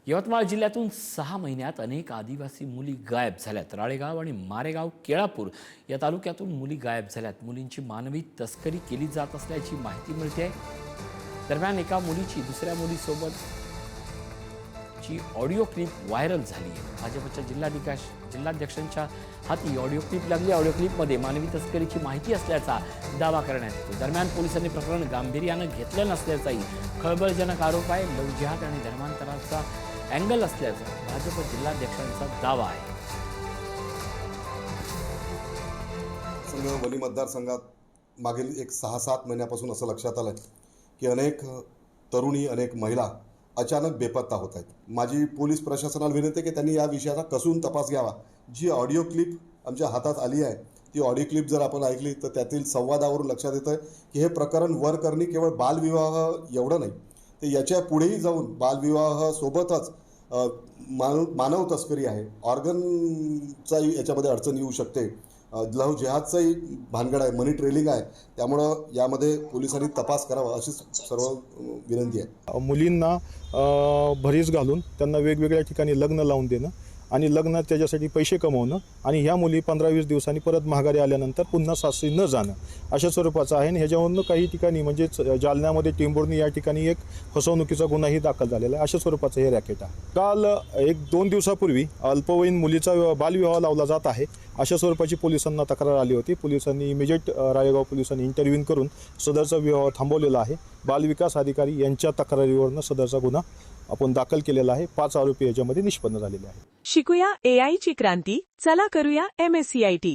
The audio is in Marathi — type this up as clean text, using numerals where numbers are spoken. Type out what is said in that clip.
यवतमाळ जिल्ह्यातून 6 महिन्यात अनेक आदिवासी मुली गायब झाल्यात। राळेगाव आणि मारेगाव, केळापूर या तालुक्यातून मुली गायब झाल्यात। मुलींची मानवी तस्करी केली जात असल्याची माहिती मिळते आहे। दरम्यान एका मुलीची दुसऱ्या मुलीसोबतची ऑडिओ क्लिप व्हायरल झाली आहे। भाजपच्या जिल्हाध्यक्षांच्या हाती ऑडिओ क्लिप लागली। ऑडिओ क्लिपमध्ये मानवी तस्करीची माहिती असल्याचा दावा करण्यात येतो। दरम्यान पोलिसांनी प्रकरण गांभीर्याने घेतलं नसल्याचाही खळबळजनक आरोप आहे। लव्ह जिहाद आणि धर्मांतराचा अँगल असल्याचा भाजप जिल्हाध्यक्षांचा दावा आहे। वली मतदारसंघात मागील 6-7 महिन्यापासून असं लक्षात आलं की अनेक तरुणी, अनेक महिला अचानक बेपत्ता होत आहेत। माझी पोलीस प्रशासनाला विनंती आहे की त्यांनी या विषयाचा कसून तपास घ्यावा। जी ऑडिओ क्लिप आमच्या हातात आली आहे ती ऑडिओ क्लिप जर आपण ऐकली तर त्यातील संवादावरून लक्षात येतं की हे प्रकरण वर करणे केवळ बालविवाह एवढं नाही, तर याच्या पुढेही जाऊन बालविवाह सोबतच मानव तस्करी आहे, ऑर्गनचा याच्यामध्ये अडचण येऊ शकते, लव्ह जिहादचाही भानगड आहे, मनी ट्रेलिंग आहे। त्यामुळं यामध्ये पोलिसांनी तपास करावा अशी सर्व विनंती आहे। मुलींना भरीस घालून त्यांना वेगवेगळ्या ठिकाणी लग्न लावून देणं आणि लग्नात त्याच्यासाठी पैसे कमवणं आणि ह्या मुली 15-20 दिवसांनी परत माघारी आल्यानंतर पुन्हा सासरी न जाणं अशा स्वरूपाचं आहे। आणि ह्याच्यावरून काही ठिकाणी म्हणजे जालन्यामध्ये टेंभुर्णी या ठिकाणी एक फसवणुकीचा गुन्हाही दाखल झालेला आहे। अशा स्वरूपाचं हे रॅकेट आहे। काल 1-2 दिवसापूर्वी अल्पवयीन मुलीचा बालविवाह लावला जात आहे अशा स्वरूपाची पोलिसांना तक्रार आली होती। पोलिसांनी इमिजिएट राळेगाव पोलिसांनी इंटरव्ह्यू करून सदरचा विवाह थांबवलेला आहे। बालविकास अधिकारी यांच्या तक्रारीवरून सदरचा गुन्हा आपण दाखल केलेला आहे। 5 आरोपी याच्यामध्ये निष्पन्न झालेले आहेत। शिकूया AI ची क्रांती, चला करूया MSCIT।